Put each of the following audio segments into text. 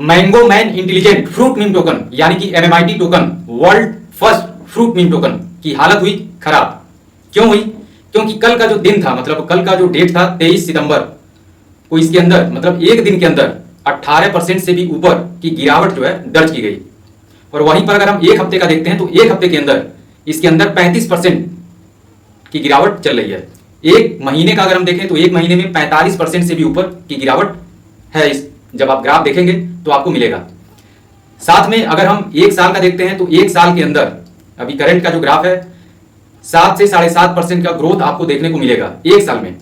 Mango man intelligent fruit meme token यानी कि MMIT token world first fruit meme token की हालत हुई खराब। क्यों हुई? क्योंकि कल का जो दिन था, मतलब कल का जो डेट था 23 सितंबर को, इसके अंदर मतलब एक दिन के अंदर 18% से भी ऊपर की गिरावट जो है दर्ज की गई। और वहीं पर अगर हम एक हफ्ते का देखते हैं तो एक हफ्ते के अंदर इसके अंदर 35% की गिरावट चल रही है। एक महीने का अगर हम देखें तो एक महीने में 45% से भी ऊपर की गिरावट है। इस जब आप ग्राफ देखेंगे तो आपको मिलेगा। साथ में अगर हम एक साल का देखते हैं तो एक साल के अंदर अभी करंट का जो ग्राफ है 7 से 7.5% का ग्रोथ आपको देखने को मिलेगा एक साल में।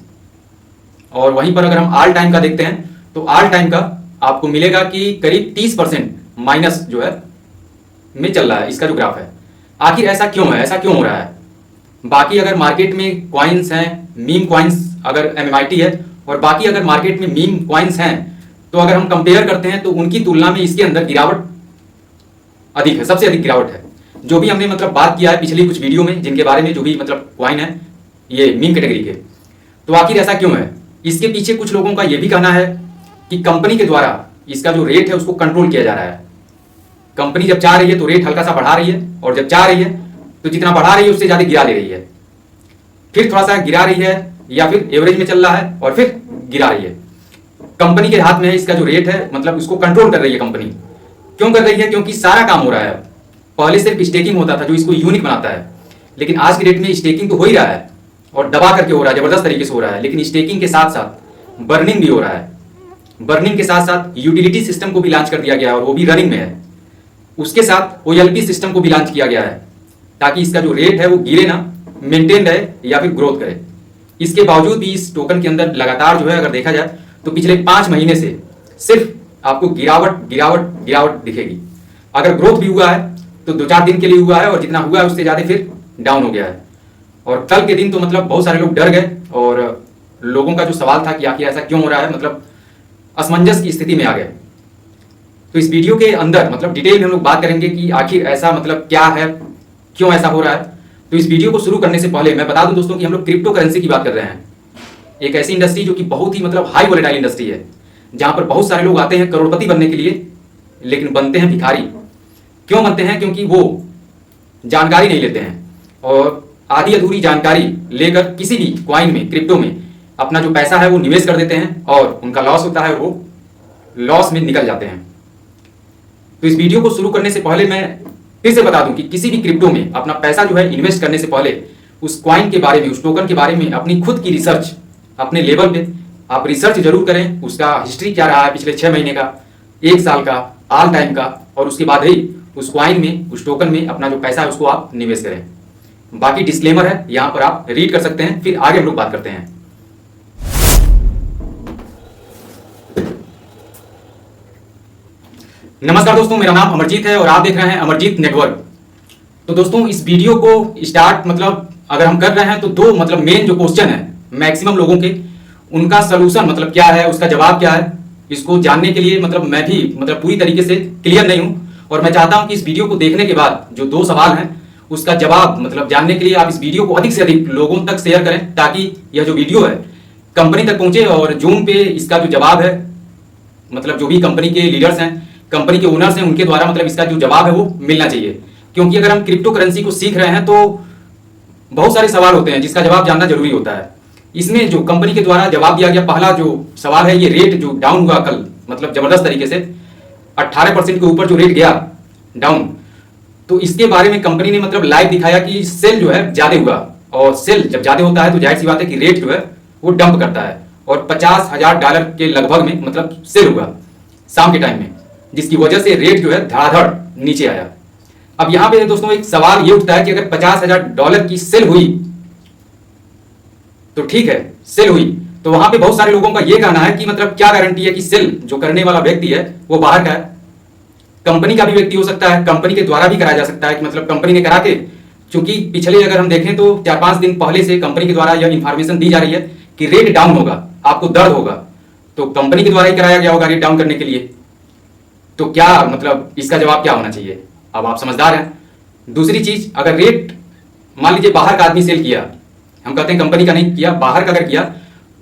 और वहीं पर अगर हम ऑल टाइम का देखते हैं तो ऑल टाइम का आपको मिलेगा कि करीब 30% माइनस जो है में चल रहा है इसका जो ग्राफ है। आखिर ऐसा क्यों है? ऐसा क्यों हो रहा है? बाकी अगर मार्केट में कॉइन्स हैं, मीम कॉइन्स अगर एमएमआईटी है और बाकी अगर मार्केट में मीम कॉइन्स हैं, तो अगर हम कंपेयर करते हैं तो उनकी तुलना में इसके अंदर गिरावट अधिक है, सबसे अधिक गिरावट है। जो भी हमने मतलब बात किया है पिछली कुछ वीडियो में, जिनके बारे में जो भी मतलब कॉइन है ये मीम कैटेगरी के, तो आखिर ऐसा क्यों है? इसके पीछे कुछ लोगों का यह भी कहना है कि कंपनी के द्वारा इसका जो रेट है उसको कंट्रोल किया जा रहा है। कंपनी जब चाह रही है तो रेट हल्का सा बढ़ा रही है, और जब चाह रही है तो जितना बढ़ा रही है उससे ज्यादा गिरा ले रही है, फिर थोड़ा सा गिरा रही है, या फिर एवरेज में चल रहा है और फिर गिरा रही है। कंपनी के हाथ में है इसका जो रेट है, मतलब उसको कंट्रोल कर रही है कंपनी। क्यों कर रही है? क्योंकि सारा काम हो रहा है। पहले सिर्फ स्टेकिंग होता था जो इसको यूनिक बनाता है, लेकिन आज की डेट में स्टेकिंग तो हो ही रहा है और दबा करके हो रहा है, जबरदस्त तरीके से हो रहा है। लेकिन स्टेकिंग के साथ साथ बर्निंग भी हो रहा है। बर्निंग के साथ साथ यूटिलिटी सिस्टम को भी लॉन्च कर दिया गया है और वो भी रनिंग में है। उसके साथ ओएलपी सिस्टम को भी लॉन्च किया गया है ताकि इसका जो रेट है वो गिरे ना, मेंटेन रहे या फिर ग्रोथ करे। इसके बावजूद भी इस टोकन के अंदर लगातार जो है अगर देखा जाए तो पिछले 5 महीने से सिर्फ आपको गिरावट गिरावट गिरावट दिखेगी। अगर ग्रोथ भी हुआ है तो 2-4 दिन के लिए हुआ है, और जितना हुआ है उससे ज्यादा फिर डाउन हो गया है। और कल के दिन तो मतलब बहुत सारे लोग डर गए, और लोगों का जो सवाल था कि आखिर ऐसा क्यों हो रहा है, मतलब असमंजस की स्थिति में आ गए। तो इस वीडियो के अंदर मतलब डिटेल में हम लोग बात करेंगे कि आखिर ऐसा मतलब क्या है, क्यों ऐसा हो रहा है। तो इस वीडियो को शुरू करने से पहले मैं बता दूं दोस्तों कि हम लोग क्रिप्टो करेंसी की बात कर रहे हैं। एक ऐसी इंडस्ट्री जो कि बहुत ही मतलब हाई वोलेटाइल इंडस्ट्री है, जहां पर बहुत सारे लोग आते हैं करोड़पति बनने के लिए, लेकिन बनते हैं भिखारी। क्यों बनते हैं? क्योंकि वो जानकारी नहीं लेते हैं, और आधी अधूरी जानकारी लेकर किसी भी कॉइन में, क्रिप्टो में अपना जो पैसा है वो निवेश कर देते हैं, और उनका लॉस होता है और वो लॉस में निकल जाते हैं। तो इस वीडियो को शुरू करने से पहले मैं फिर से बता दूं कि किसी भी क्रिप्टो में अपना पैसा जो है इन्वेस्ट करने से पहले उस कॉइन के बारे में, उस टोकन के बारे में अपनी खुद की रिसर्च, अपने लेवल पे आप रिसर्च जरूर करें। उसका हिस्ट्री क्या रहा है पिछले 6 महीने का, 1 साल का, ऑल टाइम का, और उसके बाद ही उस कॉइन में, उस टोकन में अपना जो पैसा है उसको आप निवेश करें। बाकी डिस्क्लेमर है, यहां पर आप रीड कर सकते हैं, फिर आगे हम लोग बात करते हैं। नमस्कार दोस्तों, मेरा नाम अमरजीत है और आप देख रहे हैं अमरजीत नेटवर्क। तो दोस्तों इस वीडियो को स्टार्ट मतलब अगर हम कर रहे हैं तो दो मतलब मेन जो क्वेश्चन है मैक्सिमम लोगों के, उनका सलूशन मतलब क्या है, उसका जवाब क्या है, इसको जानने के लिए मतलब मैं भी मतलब पूरी तरीके से क्लियर नहीं हूं, और मैं चाहता हूं कि इस वीडियो को देखने के बाद जो 2 सवाल हैं उसका जवाब मतलब जानने के लिए आप इस वीडियो को अधिक से अधिक लोगों तक शेयर करें, ताकि यह जो वीडियो है कंपनी तक पहुंचे और जूम पे इसका जो जवाब है, मतलब जो भी कंपनी के लीडर्स हैं, कंपनी के ओनर्स हैं, उनके द्वारा मतलब इसका जो जवाब है वो मिलना चाहिए। क्योंकि अगर हम क्रिप्टो करेंसी को सीख रहे हैं तो बहुत सारे सवाल होते हैं जिसका जवाब जानना जरूरी होता है। इसमें जो कंपनी के द्वारा जवाब दिया गया पहला जो सवाल है, ये रेट जो डाउन हुआ कल मतलब जबरदस्त तरीके से 18% के ऊपर जो रेट गया डाउन, तो इसके बारे में कंपनी ने मतलब लाइव दिखाया कि सेल जो है ज्यादा हुआ, और सेल जब ज्यादा होता है तो जाहिर सी बात है कि रेट जो है वो डंप करता है, और $50,000 के लगभग में मतलब सेल हुआ शाम के टाइम में, जिसकी वजह से रेट जो है धड़ाधड़ नीचे आया। अब यहां पे दोस्तों एक सवाल ये उठता है कि अगर $50,000 की सेल हुई तो ठीक है, सेल हुई तो वहां पे बहुत सारे लोगों का ये कहना है कि मतलब क्या गारंटी है कि सेल जो करने वाला व्यक्ति है वो बाहर का है, कंपनी का भी व्यक्ति हो सकता है, कंपनी के द्वारा भी कराया जा सकता है कि मतलब कंपनी ने करा के, क्योंकि पिछले अगर हम देखें तो 4-5 दिन पहले से कंपनी के द्वारा यह इंफॉर्मेशन दी जा रही है कि रेट डाउन होगा, आपको दर्द होगा, तो कंपनी के द्वारा ही कराया गया होगा रेट डाउन करने के लिए। तो क्या मतलब इसका जवाब क्या होना चाहिए? अब आप समझदार हैं। दूसरी चीज, अगर रेट मान लीजिए बाहर का आदमी सेल किया, हम कहते हैं कंपनी का नहीं किया, बाहर का अगर किया,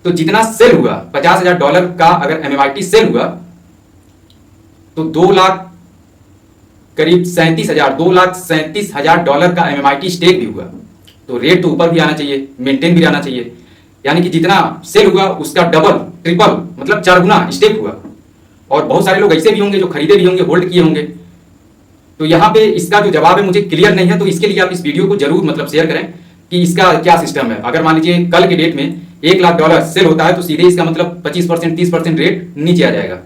तो जितना सेल हुआ $50,000 का अगर एमएमआईटी सेल हुआ तो 2,37,000 डॉलर का MMIT स्टेक भी हुआ। तो रेट तो ऊपर भी आना चाहिए, मेंटेन भी रहना चाहिए, यानी कि जितना सेल हुआ उसका डबल ट्रिपल मतलब 4 गुना स्टेक हुआ। और बहुत सारे लोग ऐसे भी होंगे जो खरीदे भी होंगे, होल्ड किए होंगे। तो यहाँ पे इसका जो जवाब है मुझे क्लियर नहीं है, तो इसके लिए आप इस वीडियो को जरूर मतलब शेयर करें कि इसका क्या सिस्टम है। अगर मान लीजिए कल के डेट में 1 लाख डॉलर सेल होता है तो सीधे इसका मतलब 25% 30% रेट नीचे आ जाएगा।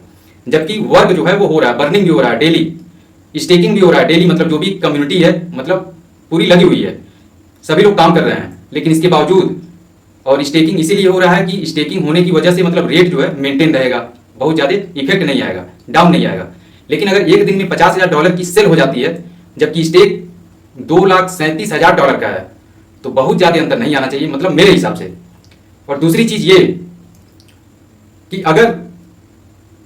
जबकि वर्क जो है वो हो रहा है, बर्निंग भी हो रहा है डेली, स्टेकिंग भी हो रहा है डेली, मतलब जो भी कम्युनिटी है मतलब पूरी लगी हुई है, सभी लोग काम कर रहे हैं। लेकिन इसके बावजूद, और स्टेकिंग इसीलिए हो रहा है कि स्टेकिंग होने की वजह से मतलब रेट जो है मेंटेन रहेगा, बहुत ज़्यादा इफेक्ट नहीं आएगा, डाउन नहीं आएगा। लेकिन अगर एक दिन में 50,000 डॉलर की सेल हो जाती है जबकि स्टेक 2,37,000 डॉलर का है, तो बहुत ज़्यादा अंतर नहीं आना चाहिए मतलब मेरे हिसाब से। और दूसरी चीज़ ये कि अगर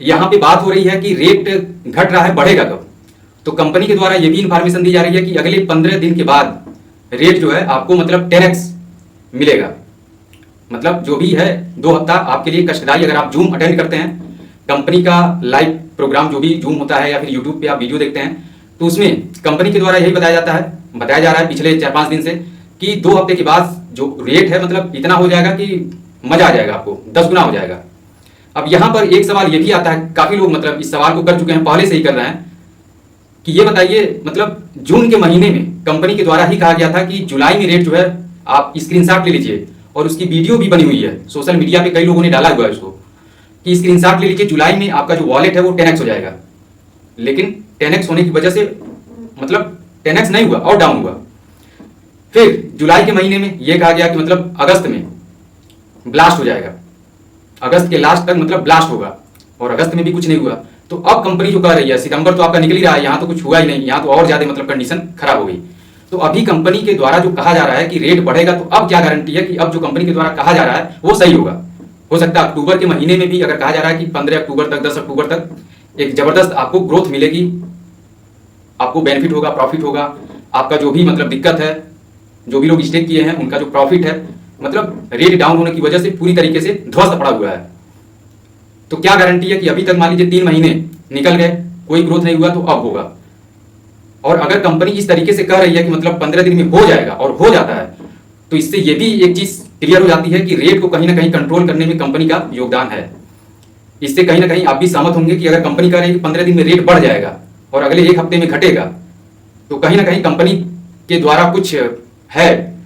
यहाँ पे बात हो रही है कि रेट घट रहा है, बढ़ेगा कब, तो कंपनी के द्वारा ये भी इंफॉर्मेशन दी जा रही है कि अगले 15 दिन के बाद रेट जो है आपको मतलब 10x मिलेगा। मतलब जो भी है 2 हफ्ता आपके लिए कष्टदायी। अगर आप जूम अटेंड करते हैं, कंपनी का लाइव प्रोग्राम जो भी जूम होता है या फिर यूट्यूब पे आप वीडियो देखते हैं, तो उसमें कंपनी के द्वारा यही बताया जा रहा है पिछले 4-5 दिन से कि 2 हफ्ते के बाद जो रेट है मतलब इतना हो जाएगा कि मजा आ जाएगा, आपको 10 गुना हो जाएगा। अब यहाँ पर एक सवाल ये भी आता है, काफी लोग मतलब इस सवाल को कर चुके हैं, पहले से ही कर रहे हैं कि ये बताइए मतलब जून के महीने में कंपनी के द्वारा ही कहा गया था कि जुलाई में रेट जो है आप स्क्रीनशॉट ले लीजिए, और उसकी वीडियो भी बनी हुई है, सोशल मीडिया पे कई लोगों ने डाला हुआ है उसको कि स्क्रीनशॉट ले लीजिए, जुलाई में आपका जो वॉलेट है वो 10x हो जाएगा। लेकिन 10x होने की वजह से मतलब 10x नहीं हुआ और डाउन हुआ। फिर जुलाई के महीने में यह कहा गया कि मतलब अगस्त में ब्लास्ट हो जाएगा, अगस्त के लास्ट तक मतलब ब्लास्ट होगा, और अगस्त में भी कुछ नहीं हुआ। तो अब कंपनी जो कह रही है, सितंबर तो आपका निकल ही रहा है, यहाँ तो कुछ हुआ ही नहीं, यहाँ तो और ज्यादा मतलब कंडीशन खराब हो गई। तो अभी कंपनी के द्वारा जो कहा जा रहा है कि रेट बढ़ेगा, तो अब क्या गारंटी है कि अब जो कंपनी के द्वारा कहा जा रहा है वो सही होगा। हो सकता है अक्टूबर के महीने में भी अगर कहा जा रहा है कि 15 अक्टूबर तक 10 अक्टूबर तक एक जबरदस्त आपको ग्रोथ मिलेगी, आपको बेनिफिट होगा, प्रॉफिट होगा, आपका जो भी मतलब दिक्कत है, जो भी लोग स्टेक किए हैं उनका जो प्रॉफिट है मतलब रेट डाउन होने की वजह से पूरी तरीके से ध्वस्त पड़ा हुआ है। तो क्या गारंटी है कि अभी तक मान लीजिए 3 महीने निकल गए, कोई ग्रोथ नहीं हुआ, तो अब होगा। और अगर कंपनी इस तरीके से कह रही है कि मतलब 15 दिन में हो जाएगा और हो जाता है, तो इससे ये भी एक चीज क्लियर हो जाती है कि रेट को कहीं ना कहीं कंट्रोल करने में कंपनी का योगदान है। इससे कहीं ना कहीं आप भी सहमत होंगे कि अगर कंपनी कह रही है कि 15 दिन में रेट बढ़ जाएगा और अगले 1 हफ्ते में घटेगा, तो कहीं ना कहीं कंपनी के द्वारा कुछ है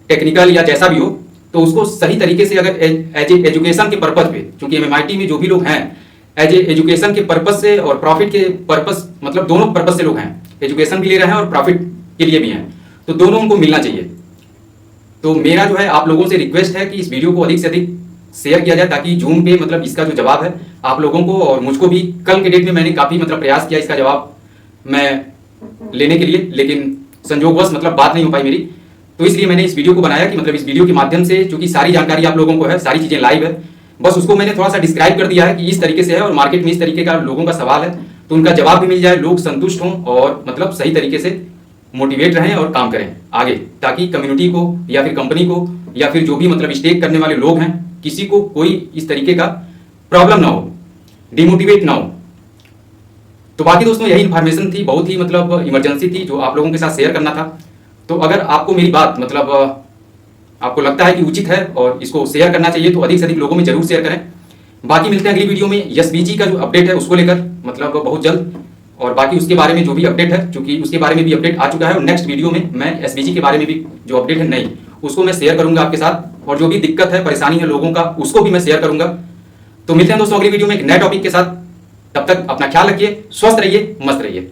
टेक्निकल या जैसा भी हो, तो उसको सही तरीके से अगर एज ए एजुकेशन के पर्पज पे, क्योंकि MMIT में जो भी लोग हैं एज ए एजुकेशन के पर्पज से और प्रॉफिट के पर्पज मतलब दोनों पर्पज से लोग हैं, एजुकेशन भी ले रहे हैं और प्रॉफिट के लिए भी हैं, तो दोनों उनको मिलना चाहिए। तो मेरा जो है आप लोगों से रिक्वेस्ट है कि इस वीडियो को अधिक से अधिक शेयर किया जाए, ताकि जूम पे मतलब इसका जो जवाब है आप लोगों को और मुझको भी, कल के डेट में मैंने काफी मतलब प्रयास किया इसका जवाब मैं लेने के लिए, लेकिन संयोगवश मतलब बात नहीं हो पाई मेरी। तो इसलिए मैंने इस वीडियो को बनाया कि मतलब इस वीडियो के माध्यम से, चूंकि सारी जानकारी आप लोगों को है, सारी चीजें लाइव है, बस उसको मैंने थोड़ा सा डिस्क्राइब कर दिया है कि इस तरीके से है और मार्केट में इस तरीके का लोगों का सवाल है, तो उनका जवाब भी मिल जाए, लोग संतुष्ट हों और मतलब सही तरीके से मोटिवेट रहें और काम करें आगे, ताकि कम्युनिटी को या फिर कंपनी को या फिर जो भी मतलब स्टेक करने वाले लोग हैं, किसी को कोई इस तरीके का प्रॉब्लम ना हो, डिमोटिवेट ना हो। तो बाकी दोस्तों यही इन्फॉर्मेशन थी, बहुत ही मतलब इमरजेंसी थी जो आप लोगों के साथ शेयर करना था। तो अगर आपको मेरी बात मतलब आपको लगता है कि उचित है और इसको शेयर करना चाहिए, तो अधिक से अधिक लोगों में जरूर शेयर करें। बाकी मिलते हैं अगली वीडियो में SVG का जो अपडेट है उसको लेकर मतलब बहुत जल्द, और बाकी उसके बारे में जो भी अपडेट है, क्योंकि उसके बारे में भी अपडेट आ चुका है, और नेक्स्ट वीडियो में मैं SVG के बारे में भी जो अपडेट है नई, उसको मैं शेयर करूंगा आपके साथ, और जो भी दिक्कत है, परेशानी है लोगों का, उसको भी मैं शेयर करूंगा। तो मिलते हैं दोस्तों अगली वीडियो में एक नए टॉपिक के साथ। तब तक अपना ख्याल रखिए, स्वस्थ रहिए, मस्त रहिए।